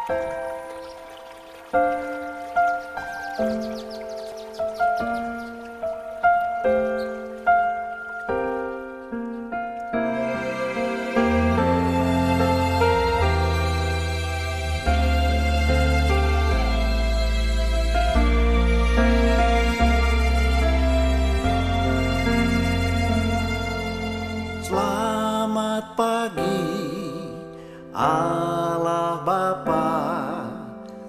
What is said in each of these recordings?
Selamat pagi Allah Bapa,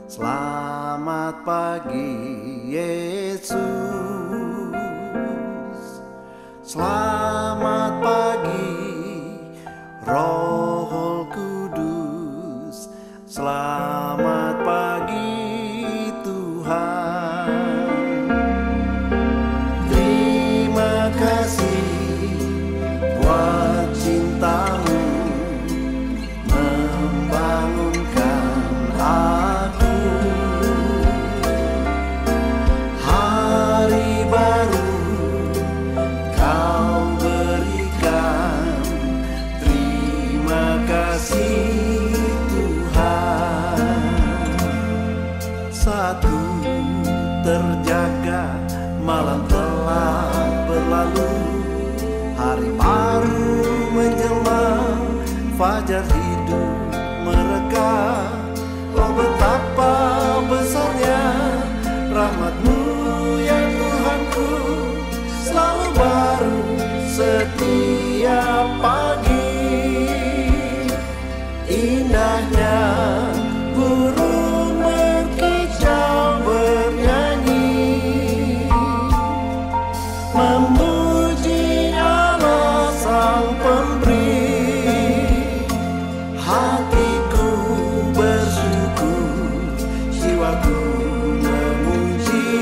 selamat pagi Yesus, selamat pagi Roh Kudus, selamat pagi Tuhan. Terima kasih buat cintamu membangunkan aku. Hari baru kau berikan, terima kasih Tuhan. Saat ku terjaga, malam telah berlalu, hari baru menjelma, fajar hidup mereka. Oh betapa besarnya rahmat-Mu ya Tuhanku, selalu baru setiap pagi. Indahnya burung berkicau bernyanyi, memuji Allah Sang Pemberi. Hatiku bersyukur, jiwaku memuji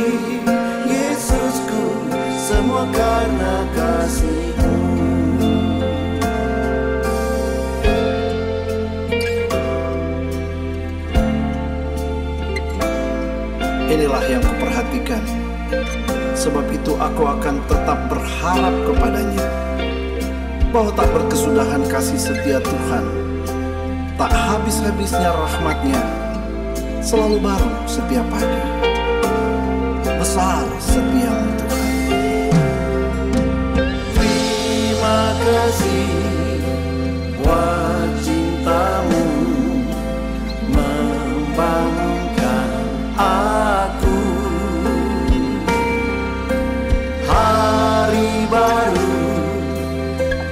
Yesusku, semua karena kasih-Mu. Inilah yang kuperhatikan, sebab itu aku akan tetap berharap kepadanya, bahwa tak berkesudahan kasih setia Tuhan, tak habis-habisnya rahmat-Nya, selalu baru setiap pagi. Besar setia-Mu Tuhan. Terima kasih buat cinta-Mu membangunkan aku. Hari baru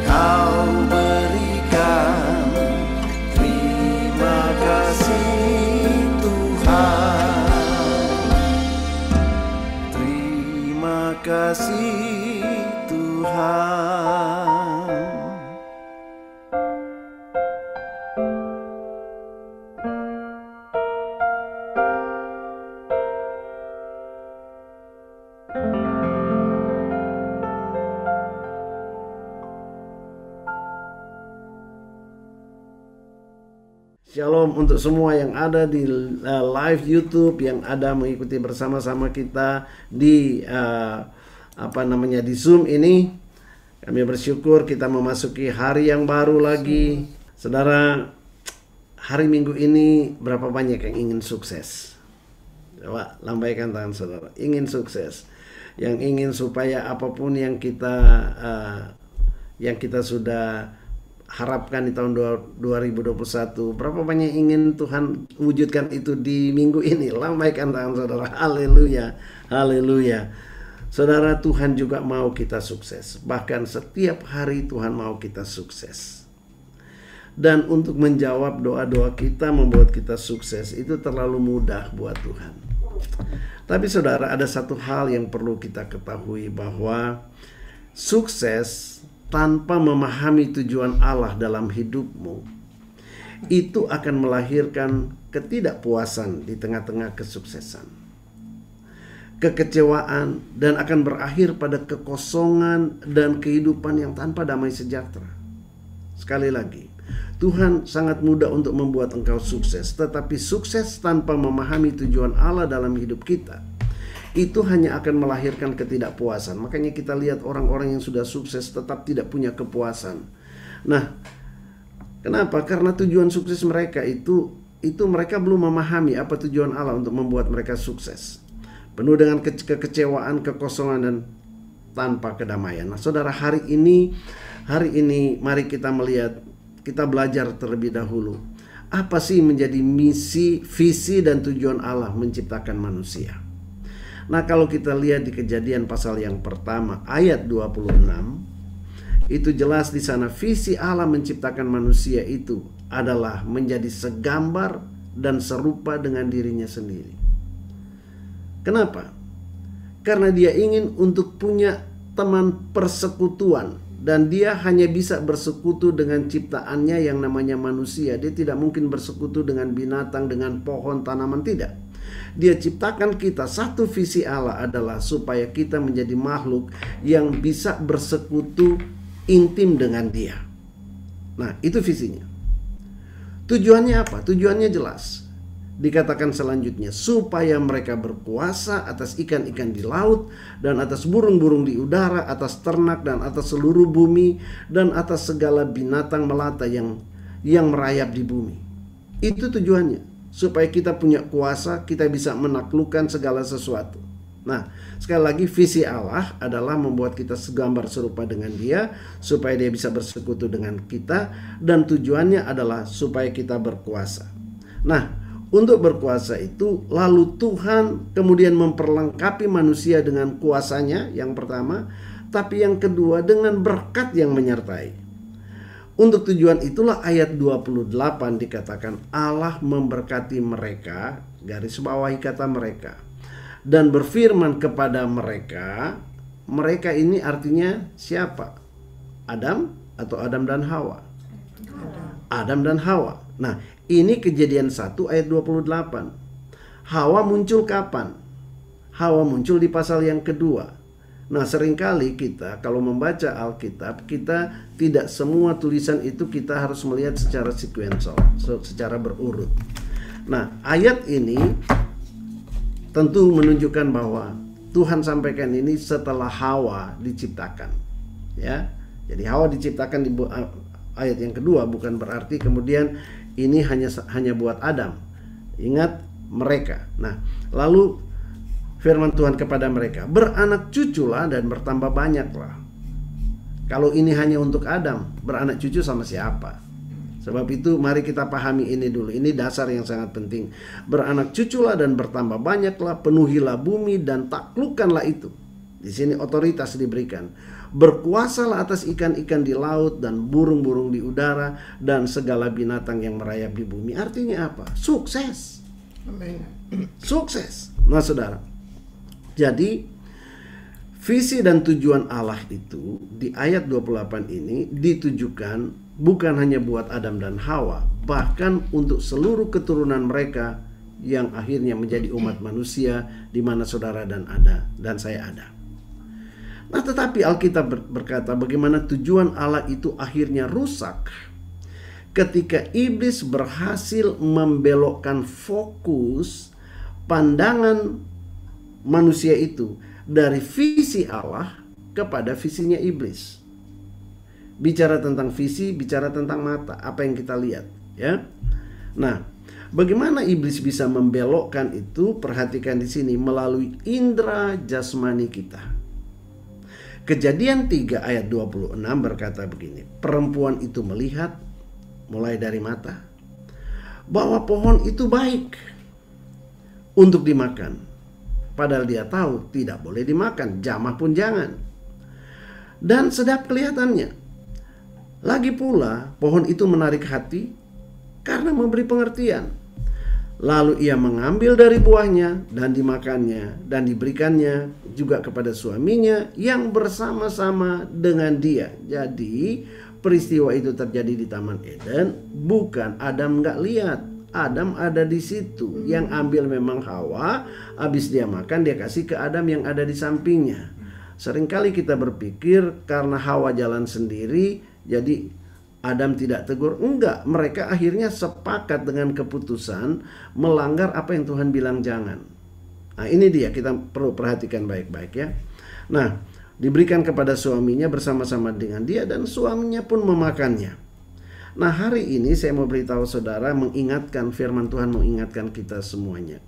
kau berikan, terima kasih Tuhan. Terima kasih Tuhan. Shalom untuk semua yang ada di live YouTube, yang ada mengikuti bersama-sama kita di di Zoom ini. Kami bersyukur kita memasuki hari yang baru lagi. Saudara, hari Minggu ini berapa banyak yang ingin sukses? Coba lambaikan tangan saudara. Ingin sukses, yang ingin supaya apapun yang kita sudah harapkan di tahun 2021, berapa banyak ingin Tuhan wujudkan itu di minggu ini? Lambaikan tangan saudara. Haleluya, haleluya. Saudara, Tuhan juga mau kita sukses. Bahkan setiap hari Tuhan mau kita sukses. Dan untuk menjawab doa-doa kita, membuat kita sukses, itu terlalu mudah buat Tuhan. Tapi saudara, ada satu hal yang perlu kita ketahui, bahwa sukses tanpa memahami tujuan Allah dalam hidupmu, itu akan melahirkan ketidakpuasan di tengah-tengah kesuksesan, kekecewaan, dan akan berakhir pada kekosongan dan kehidupan yang tanpa damai sejahtera. Sekali lagi, Tuhan sangat mudah untuk membuat engkau sukses, tetapi sukses tanpa memahami tujuan Allah dalam hidup kita, itu hanya akan melahirkan ketidakpuasan. Makanya kita lihat orang-orang yang sudah sukses tetap tidak punya kepuasan. Nah, kenapa? Karena tujuan sukses mereka itu itu mereka belum memahami apa tujuan Allah untuk membuat mereka sukses. Penuh dengan kekecewaan, kekosongan, dan tanpa kedamaian. Nah, saudara, hari ini mari kita melihat, kita belajar terlebih dahulu. Apa sih menjadi misi, visi, dan tujuan Allah menciptakan manusia? Nah, kalau kita lihat di Kejadian pasal yang pertama ayat 26, itu jelas di sana visi Allah menciptakan manusia itu adalah menjadi segambar dan serupa dengan dirinya sendiri. Kenapa? Karena dia ingin untuk punya teman persekutuan, dan dia hanya bisa bersekutu dengan ciptaannya yang namanya manusia. Dia tidak mungkin bersekutu dengan binatang, dengan pohon, tanaman, tidak. Dia ciptakan kita, satu visi Allah adalah supaya kita menjadi makhluk yang bisa bersekutu intim dengan dia. Nah, itu visinya. Tujuannya apa? Tujuannya jelas. Dikatakan selanjutnya, supaya mereka berkuasa atas ikan-ikan di laut, dan atas burung-burung di udara, atas ternak, dan atas seluruh bumi, dan atas segala binatang melata yang merayap di bumi. Itu tujuannya, supaya kita punya kuasa, kita bisa menaklukkan segala sesuatu. Nah, sekali lagi, visi Allah adalah membuat kita segambar serupa dengan Dia, supaya Dia bisa bersekutu dengan kita, dan tujuannya adalah supaya kita berkuasa. Nah, untuk berkuasa itu, lalu Tuhan kemudian memperlengkapi manusia dengan kuasanya, yang pertama, tapi yang kedua dengan berkat yang menyertai. Untuk tujuan itulah ayat 28 dikatakan Allah memberkati mereka, garis bawahi kata mereka, dan berfirman kepada mereka. Mereka ini artinya siapa? Adam atau Adam dan Hawa? Adam dan Hawa. Nah, ini Kejadian 1 ayat 28. Hawa muncul kapan? Hawa muncul di pasal yang kedua. Nah, seringkali kita kalau membaca Alkitab, kita tidak semua tulisan itu kita harus melihat secara sequential, secara berurut. Nah, ayat ini tentu menunjukkan bahwa Tuhan sampaikan ini setelah Hawa diciptakan, ya. Jadi Hawa diciptakan di ayat yang kedua, bukan berarti kemudian ini hanya buat Adam. Ingat mereka. Nah, lalu firman Tuhan kepada mereka, beranak cuculah dan bertambah banyaklah. Kalau ini hanya untuk Adam, beranak cucu sama siapa? Sebab itu mari kita pahami ini dulu. Ini dasar yang sangat penting. Beranak cuculah dan bertambah banyaklah, penuhilah bumi dan taklukkanlah itu. Di sini otoritas diberikan. Berkuasalah atas ikan-ikan di laut dan burung-burung di udara dan segala binatang yang merayap di bumi. Artinya apa? Sukses. Amin. Sukses. Nah, saudara, jadi visi dan tujuan Allah itu di ayat 28 ini ditujukan bukan hanya buat Adam dan Hawa, bahkan untuk seluruh keturunan mereka yang akhirnya menjadi umat manusia, di mana saudara dan saya ada. Nah, tetapi Alkitab berkata bagaimana tujuan Allah itu akhirnya rusak ketika iblis berhasil membelokkan fokus pandangan manusia itu dari visi Allah kepada visinya iblis. Bicara tentang visi, bicara tentang mata, apa yang kita lihat, ya. Nah, bagaimana iblis bisa membelokkan itu? Perhatikan di sini, melalui indera jasmani kita. Kejadian 3 ayat 26 berkata begini, perempuan itu melihat mulai dari mata bahwa pohon itu baik untuk dimakan, padahal dia tahu tidak boleh dimakan, jamah pun jangan, dan sedap kelihatannya. Lagi pula pohon itu menarik hati karena memberi pengertian. Lalu ia mengambil dari buahnya dan dimakannya, dan diberikannya juga kepada suaminya yang bersama-sama dengan dia. Jadi peristiwa itu terjadi di Taman Eden, bukan Adam nggak lihat. Adam ada di situ. Yang ambil memang Hawa, habis dia makan dia kasih ke Adam yang ada di sampingnya. Seringkali kita berpikir karena Hawa jalan sendiri, jadi Adam tidak tegur. Enggak, mereka akhirnya sepakat dengan keputusan melanggar apa yang Tuhan bilang jangan. Nah, ini dia, kita perlu perhatikan baik-baik, ya. Nah, diberikan kepada suaminya bersama-sama dengan dia, dan suaminya pun memakannya. Nah, hari ini saya mau beritahu saudara, mengingatkan firman Tuhan, mengingatkan kita semuanya,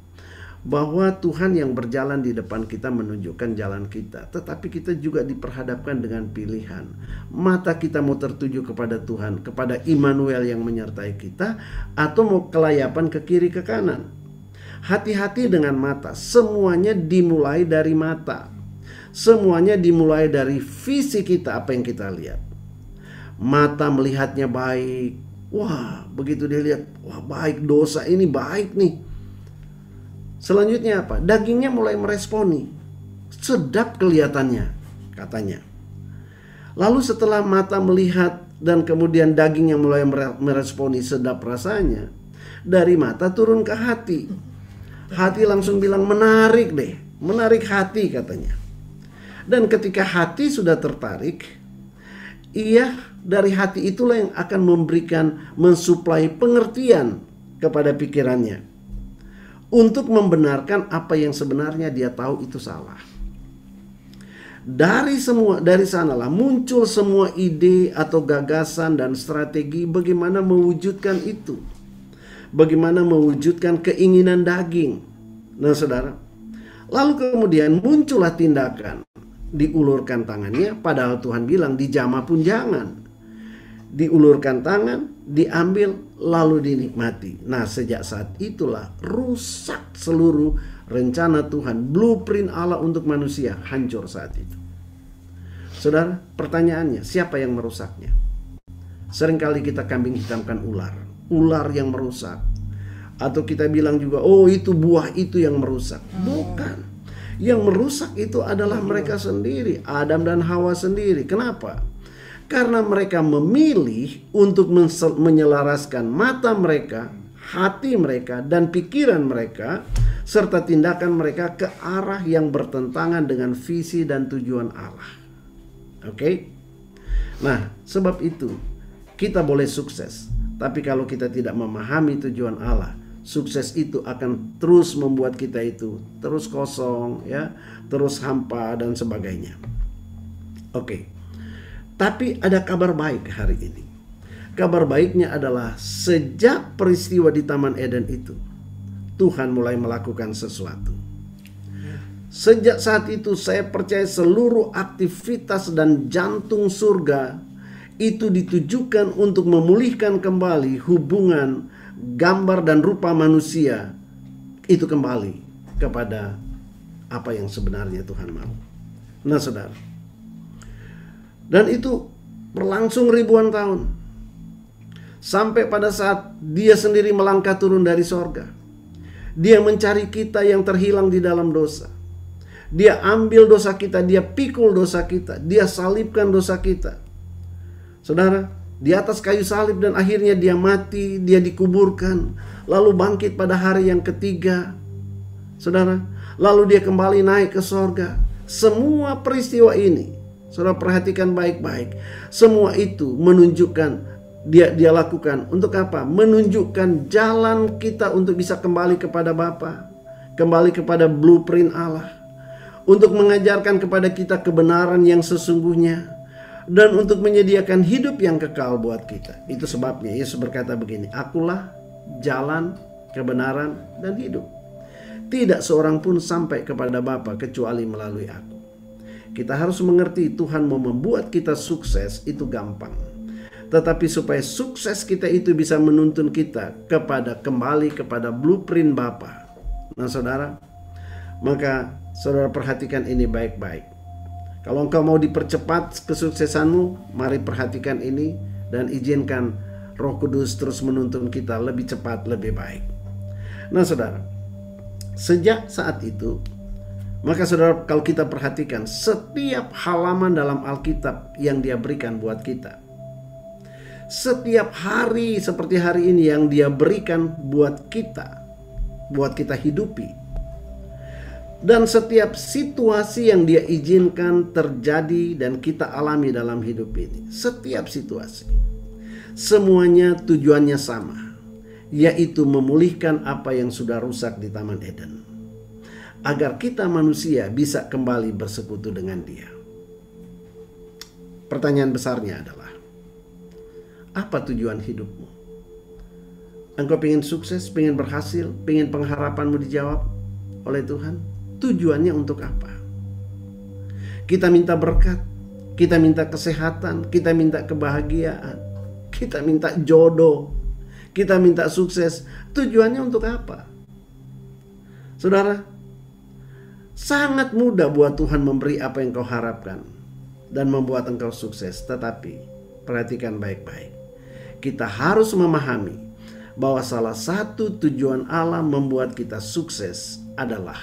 bahwa Tuhan yang berjalan di depan kita menunjukkan jalan kita. Tetapi kita juga diperhadapkan dengan pilihan. Mata kita mau tertuju kepada Tuhan, kepada Immanuel yang menyertai kita, atau mau kelayapan ke kiri ke kanan. Hati-hati dengan mata. Semuanya dimulai dari mata. Semuanya dimulai dari visi kita, apa yang kita lihat. Mata melihatnya baik. Wah, begitu dia lihat, wah baik, dosa ini baik nih. Selanjutnya apa? Dagingnya mulai meresponi. Sedap kelihatannya, katanya. Lalu setelah mata melihat dan kemudian dagingnya mulai meresponi sedap rasanya, dari mata turun ke hati. Hati langsung bilang menarik deh, menarik hati katanya. Dan ketika hati sudah tertarik, dari hati itulah yang akan mensuplai pengertian kepada pikirannya untuk membenarkan apa yang sebenarnya dia tahu itu salah. Dari sanalah muncul semua ide atau gagasan dan strategi bagaimana mewujudkan itu. Bagaimana mewujudkan keinginan daging. Nah, saudara, lalu kemudian muncullah tindakan. Diulurkan tangannya, padahal Tuhan bilang dijamah pun jangan. Diulurkan tangan, diambil, lalu dinikmati. Nah, sejak saat itulah rusak seluruh rencana Tuhan, blueprint Allah untuk manusia, hancur saat itu. Saudara, pertanyaannya, siapa yang merusaknya? Seringkali kita kambing hitamkan ular yang merusak. Atau kita bilang juga, oh itu buah itu yang merusak. Bukan. Yang merusak itu adalah mereka sendiri, Adam dan Hawa sendiri. Kenapa? Karena mereka memilih untuk menyelaraskan mata mereka, hati mereka, dan pikiran mereka, serta tindakan mereka ke arah yang bertentangan dengan visi dan tujuan Allah. Oke? Nah, sebab itu kita boleh sukses, tapi kalau kita tidak memahami tujuan Allah, sukses itu akan terus membuat kita itu terus kosong, ya, terus hampa dan sebagainya. Oke. Tapi ada kabar baik hari ini. Kabar baiknya adalah sejak peristiwa di Taman Eden itu, Tuhan mulai melakukan sesuatu. Sejak saat itu saya percaya seluruh aktivitas dan jantung surga itu ditujukan untuk memulihkan kembali hubungan gambar dan rupa manusia itu kembali kepada apa yang sebenarnya Tuhan mau. Nah, saudara, dan itu berlangsung ribuan tahun sampai pada saat Dia sendiri melangkah turun dari sorga. Dia mencari kita yang terhilang di dalam dosa. Dia ambil dosa kita, Dia pikul dosa kita, Dia salibkan dosa kita. Saudara, di atas kayu salib, dan akhirnya Dia mati, Dia dikuburkan, lalu bangkit pada hari yang ketiga. Saudara, lalu Dia kembali naik ke sorga. Semua peristiwa ini, saudara perhatikan baik-baik, semua itu menunjukkan dia lakukan untuk apa? Menunjukkan jalan kita untuk bisa kembali kepada Bapa, kembali kepada blueprint Allah, untuk mengajarkan kepada kita kebenaran yang sesungguhnya, dan untuk menyediakan hidup yang kekal buat kita. Itu sebabnya Yesus berkata begini, "Akulah jalan, kebenaran, dan hidup. Tidak seorang pun sampai kepada Bapa kecuali melalui aku." Kita harus mengerti Tuhan mau membuat kita sukses itu gampang. Tetapi supaya sukses kita itu bisa menuntun kita kembali kepada blueprint Bapa. Nah, saudara, maka saudara perhatikan ini baik-baik. Kalau engkau mau dipercepat kesuksesanmu, mari perhatikan ini dan izinkan Roh Kudus terus menuntun kita lebih cepat, lebih baik. Nah, saudara, sejak saat itu, maka saudara, kalau kita perhatikan setiap halaman dalam Alkitab yang Dia berikan buat kita, setiap hari seperti hari ini yang Dia berikan buat kita hidupi, dan setiap situasi yang Dia izinkan terjadi dan kita alami dalam hidup ini, setiap situasi, semuanya tujuannya sama, yaitu memulihkan apa yang sudah rusak di Taman Eden, agar kita manusia bisa kembali bersekutu dengan Dia. Pertanyaan besarnya adalah, Apa tujuan hidupmu? Engkau pengen sukses, pengen berhasil, pengen pengharapanmu dijawab oleh Tuhan? Tujuannya untuk apa? Kita minta berkat, kita minta kesehatan, kita minta kebahagiaan, kita minta jodoh, kita minta sukses. Tujuannya untuk apa? Saudara, sangat mudah buat Tuhan memberi apa yang kau harapkan dan membuat engkau sukses. Tetapi perhatikan baik-baik. Kita harus memahami bahwa salah satu tujuan Allah membuat kita sukses adalah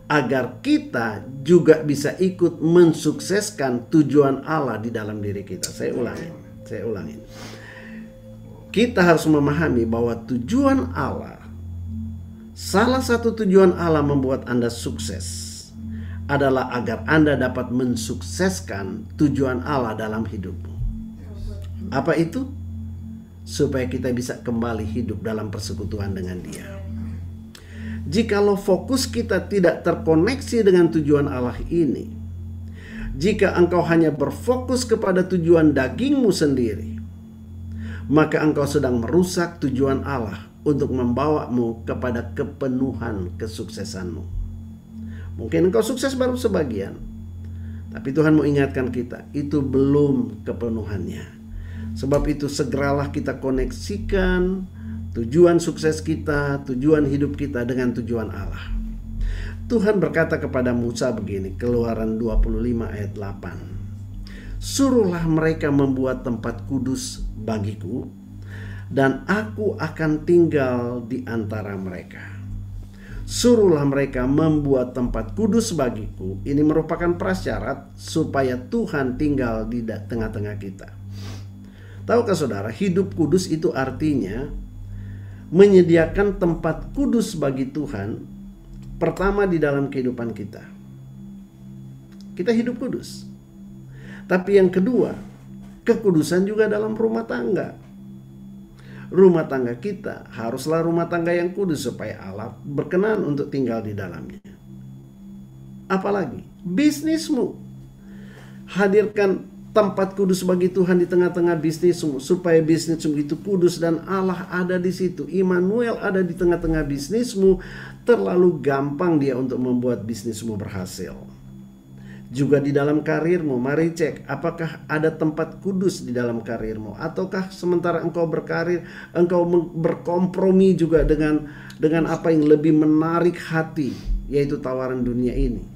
agar kita juga bisa ikut mensukseskan tujuan Allah di dalam diri kita. Saya ulangin. Kita harus memahami bahwa tujuan Allah, salah satu tujuan Allah membuat Anda sukses adalah agar Anda dapat mensukseskan tujuan Allah dalam hidupmu. Apa itu? Supaya kita bisa kembali hidup dalam persekutuan dengan Dia. Jikalau fokus kita tidak terkoneksi dengan tujuan Allah ini, jika engkau hanya berfokus kepada tujuan dagingmu sendiri, maka engkau sedang merusak tujuan Allah untuk membawamu kepada kepenuhan kesuksesanmu. Mungkin engkau sukses baru sebagian, tapi Tuhan mau ingatkan kita, itu belum kepenuhannya. Sebab itu segeralah kita koneksikan tujuan sukses kita, tujuan hidup kita dengan tujuan Allah. Tuhan berkata kepada Musa begini, Keluaran 25 ayat 8. Suruhlah mereka membuat tempat kudus bagiku, dan aku akan tinggal di antara mereka. Suruhlah mereka membuat tempat kudus bagiku. Ini merupakan prasyarat supaya Tuhan tinggal di tengah-tengah kita. Tahukah saudara, hidup kudus itu artinya menyediakan tempat kudus bagi Tuhan. Pertama di dalam kehidupan kita, kita hidup kudus. Tapi yang kedua, kekudusan juga dalam rumah tangga. Rumah tangga kita haruslah rumah tangga yang kudus supaya Allah berkenan untuk tinggal di dalamnya. Apalagi bisnismu, hadirkan tempat kudus bagi Tuhan di tengah-tengah bisnismu, supaya bisnismu itu kudus dan Allah ada di situ. Immanuel ada di tengah-tengah bisnismu. Terlalu gampang dia untuk membuat bisnismu berhasil. Juga di dalam karirmu, mari cek apakah ada tempat kudus di dalam karirmu, ataukah sementara engkau berkarir, engkau berkompromi juga dengan apa yang lebih menarik hati, yaitu tawaran dunia ini.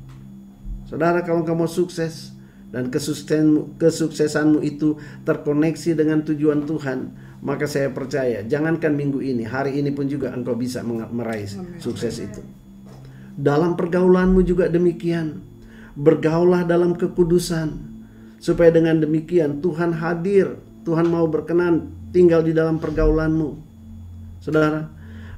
Saudara, kalau engkau mau sukses dan kesuksesanmu itu terkoneksi dengan tujuan Tuhan, maka saya percaya, jangankan minggu ini, hari ini pun juga engkau bisa meraih sukses itu. Dalam pergaulanmu juga demikian. Bergaulah dalam kekudusan, supaya dengan demikian Tuhan hadir, Tuhan mau berkenan tinggal di dalam pergaulanmu. Saudara,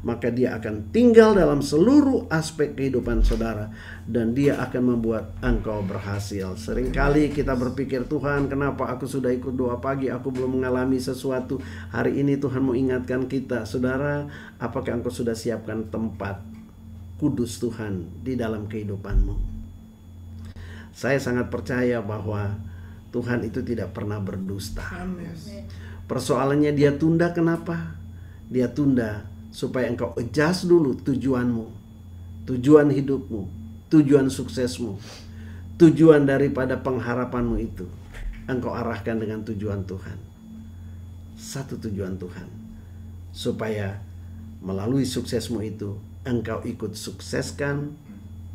maka dia akan tinggal dalam seluruh aspek kehidupan saudara, dan dia akan membuat engkau berhasil. Seringkali kita berpikir, Tuhan, kenapa aku sudah ikut doa pagi, aku belum mengalami sesuatu. Hari ini Tuhan mau ingatkan kita, saudara, apakah engkau sudah siapkan tempat kudus Tuhan di dalam kehidupanmu? Saya sangat percaya bahwa Tuhan itu tidak pernah berdusta. Persoalannya dia tunda, kenapa? Dia tunda supaya engkau adjust dulu tujuanmu, tujuan hidupmu, tujuan suksesmu, tujuan daripada pengharapanmu itu engkau arahkan dengan tujuan Tuhan. Satu tujuan Tuhan, supaya melalui suksesmu itu engkau ikut sukseskan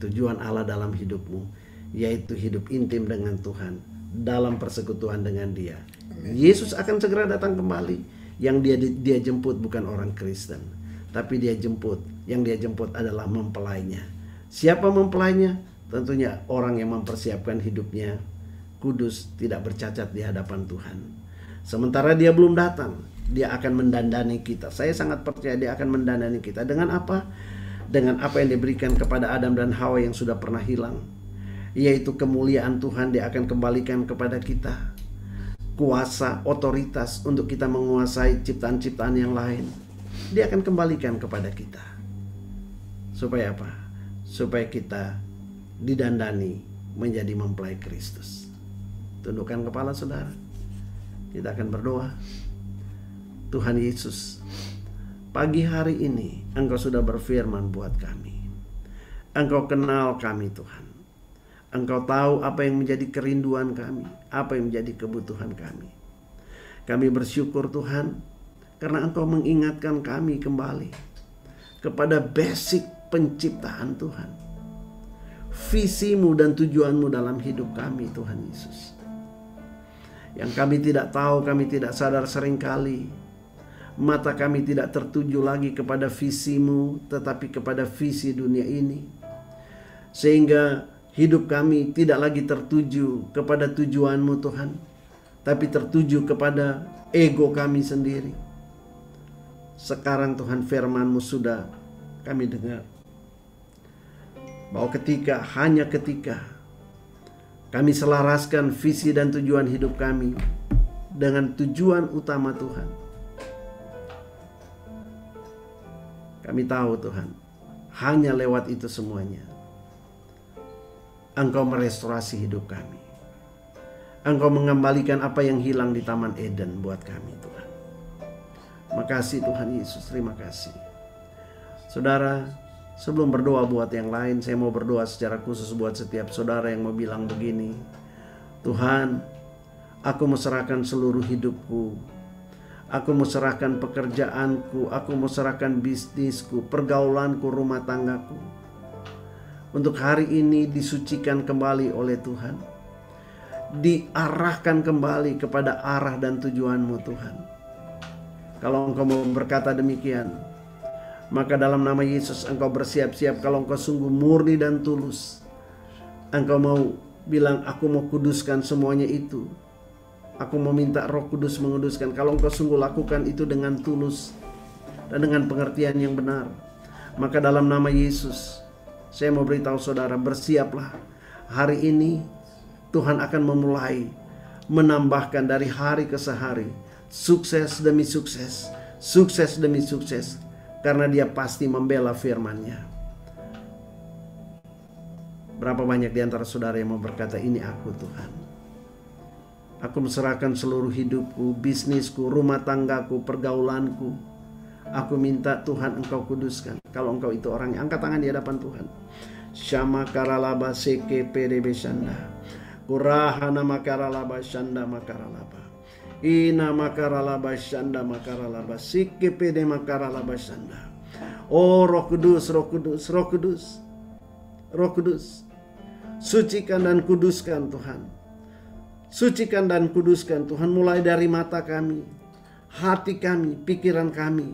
tujuan Allah dalam hidupmu, yaitu hidup intim dengan Tuhan, dalam persekutuan dengan Dia. Yesus akan segera datang kembali. Yang dia jemput bukan orang Kristen, tapi yang dia jemput adalah mempelainya. Siapa mempelainya? Tentunya orang yang mempersiapkan hidupnya kudus, tidak bercacat di hadapan Tuhan. Sementara dia belum datang, dia akan mendandani kita. Saya sangat percaya dia akan mendandani kita. Dengan apa? Dengan apa yang diberikan kepada Adam dan Hawa yang sudah pernah hilang, yaitu kemuliaan Tuhan. Dia akan kembalikan kepada kita kuasa, otoritas untuk kita menguasai ciptaan-ciptaan yang lain. Dia akan kembalikan kepada kita. Supaya apa? Supaya kita didandani menjadi mempelai Kristus. Tundukkan kepala saudara. Kita akan berdoa. Tuhan Yesus, pagi hari ini Engkau sudah berfirman buat kami. Engkau kenal kami Tuhan. Engkau tahu apa yang menjadi kerinduan kami, apa yang menjadi kebutuhan kami. Kami bersyukur Tuhan, karena Engkau mengingatkan kami kembali kepada basic penciptaan Tuhan. Visimu dan tujuanmu dalam hidup kami Tuhan Yesus. Yang kami tidak tahu, kami tidak sadar seringkali. Mata kami tidak tertuju lagi kepada visimu, tetapi kepada visi dunia ini. Sehingga hidup kami tidak lagi tertuju kepada tujuanmu Tuhan, tapi tertuju kepada ego kami sendiri. Sekarang Tuhan, firman-Mu sudah kami dengar, bahwa hanya ketika kami selaraskan visi dan tujuan hidup kami dengan tujuan utama Tuhan, kami tahu Tuhan, hanya lewat itu semuanya Engkau merestorasi hidup kami. Engkau mengembalikan apa yang hilang di Taman Eden buat kami Tuhan. Makasih Tuhan Yesus, terima kasih. Saudara, sebelum berdoa buat yang lain, saya mau berdoa secara khusus buat setiap saudara yang mau bilang begini. Tuhan, aku mau serahkan seluruh hidupku. Aku mau serahkan pekerjaanku, aku mau serahkan bisnisku, pergaulanku, rumah tanggaku. Untuk hari ini disucikan kembali oleh Tuhan. Diarahkan kembali kepada arah dan tujuanmu Tuhan. Kalau Engkau mau berkata demikian, maka dalam nama Yesus Engkau bersiap-siap. Kalau Engkau sungguh murni dan tulus, Engkau mau bilang, aku mau kuduskan semuanya itu. Aku mau minta Roh Kudus menguduskan. Kalau Engkau sungguh lakukan itu dengan tulus dan dengan pengertian yang benar, maka dalam nama Yesus saya mau beritahu saudara, bersiaplah. Hari ini Tuhan akan memulai menambahkan dari hari ke hari, sukses demi sukses, sukses demi sukses, karena Dia pasti membela firman-Nya. Berapa banyak di antara saudara yang mau berkata, ini aku Tuhan. Aku menserahkan seluruh hidupku, bisnisku, rumah tanggaku, pergaulanku. Aku minta Tuhan Engkau kuduskan. Kalau Engkau itu orangnya, angkat tangan di hadapan Tuhan. Syama karalaba seke pdb shanda. Kurahana makaralaba shanda makaralaba. Ina makaralaba shanda makaralaba. Seke pede makaralaba shanda. Oh Roh Kudus, Roh Kudus, Roh Kudus, Roh Kudus. Sucikan dan kuduskan Tuhan. Sucikan dan kuduskan Tuhan, mulai dari mata kami, hati kami, pikiran kami,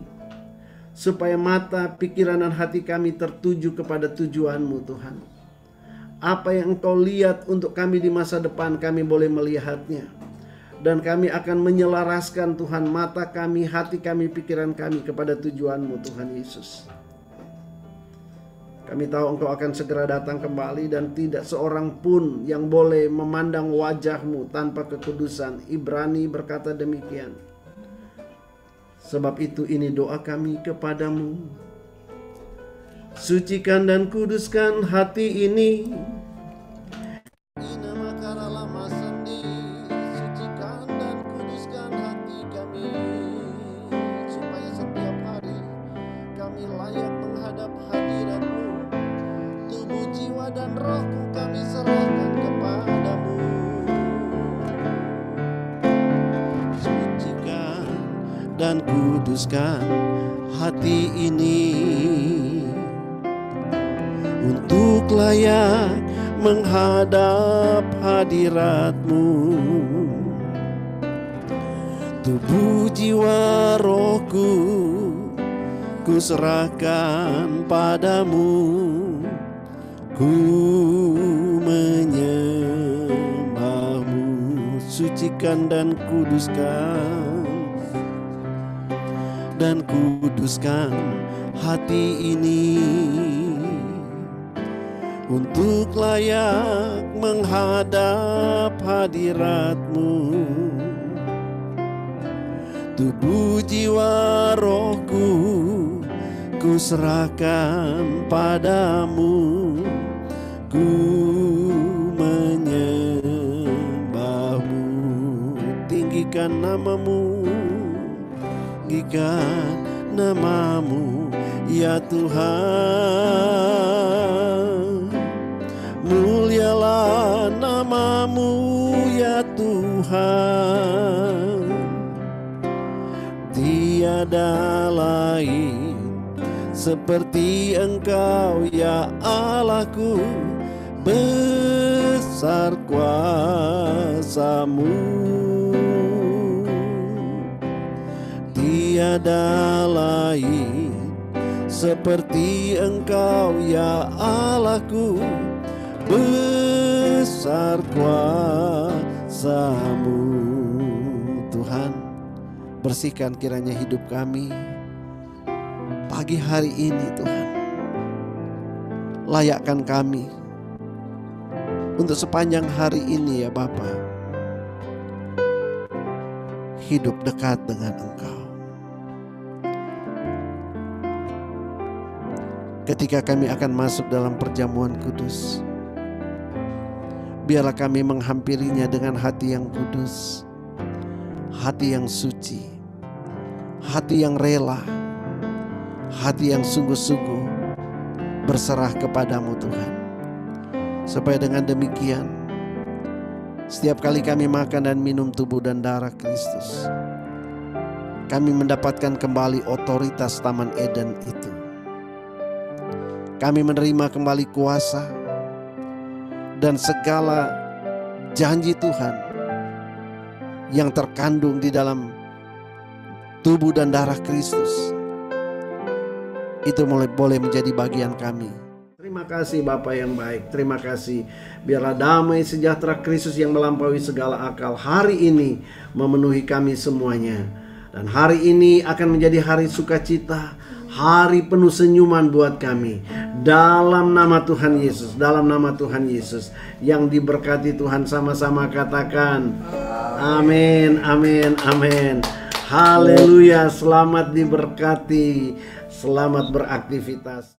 supaya mata, pikiran, dan hati kami tertuju kepada tujuan-Mu Tuhan. Apa yang Engkau lihat untuk kami di masa depan, kami boleh melihatnya. Dan kami akan menyelaraskan Tuhan mata kami, hati kami, pikiran kami kepada tujuan-Mu Tuhan Yesus. Kami tahu Engkau akan segera datang kembali dan tidak seorang pun yang boleh memandang wajah-Mu tanpa kekudusan. Ibrani berkata demikian. Sebab itu ini doa kami kepadamu. Sucikan dan kuduskan hati ini. Sucikan dan kuduskan hati kami, supaya setiap hari kami layak menghadap hadirat-Mu. Tubuh, jiwa, dan rohku kami serahkan kepadamu. Sucikan dan kuduskan hati ini, untuk layak menghadap hadirat-Mu. Tubuh, jiwa, rohku ku serahkan padamu. Ku menyembah-Mu. Sucikan dan kuduskan, dan kuduskan hati ini, untuk layak menghadap hadirat-Mu. Tubuh, jiwa, rohku ku serahkan padamu. Ku menyembah-Mu. Tinggikan tinggikan namamu, tinggikan namamu ya Tuhan. Mulialah namamu ya Tuhan. Tiada lain seperti Engkau ya Allahku, besar kuasa-Mu. Tiada lain seperti Engkau ya Allahku, besar kuasa-Mu. Tuhan, bersihkan kiranya hidup kami pagi hari ini Tuhan. Layakkan kami untuk sepanjang hari ini ya Bapa, hidup dekat dengan Engkau. Ketika kami akan masuk dalam perjamuan kudus, biarlah kami menghampirinya dengan hati yang kudus, hati yang suci, hati yang rela, hati yang sungguh-sungguh berserah kepadamu Tuhan. Supaya dengan demikian, setiap kali kami makan dan minum tubuh dan darah Kristus, kami mendapatkan kembali otoritas Taman Eden itu. Kami menerima kembali kuasa dan segala janji Tuhan yang terkandung di dalam tubuh dan darah Kristus. Itu boleh menjadi bagian kami. Terima kasih Bapa yang baik. Terima kasih. Biarlah damai sejahtera Kristus yang melampaui segala akal hari ini memenuhi kami semuanya. Dan hari ini akan menjadi hari sukacita, hari penuh senyuman buat kami. Dalam nama Tuhan Yesus, dalam nama Tuhan Yesus yang diberkati Tuhan, sama-sama katakan amin, amin, amin. Haleluya, selamat diberkati, selamat beraktivitas.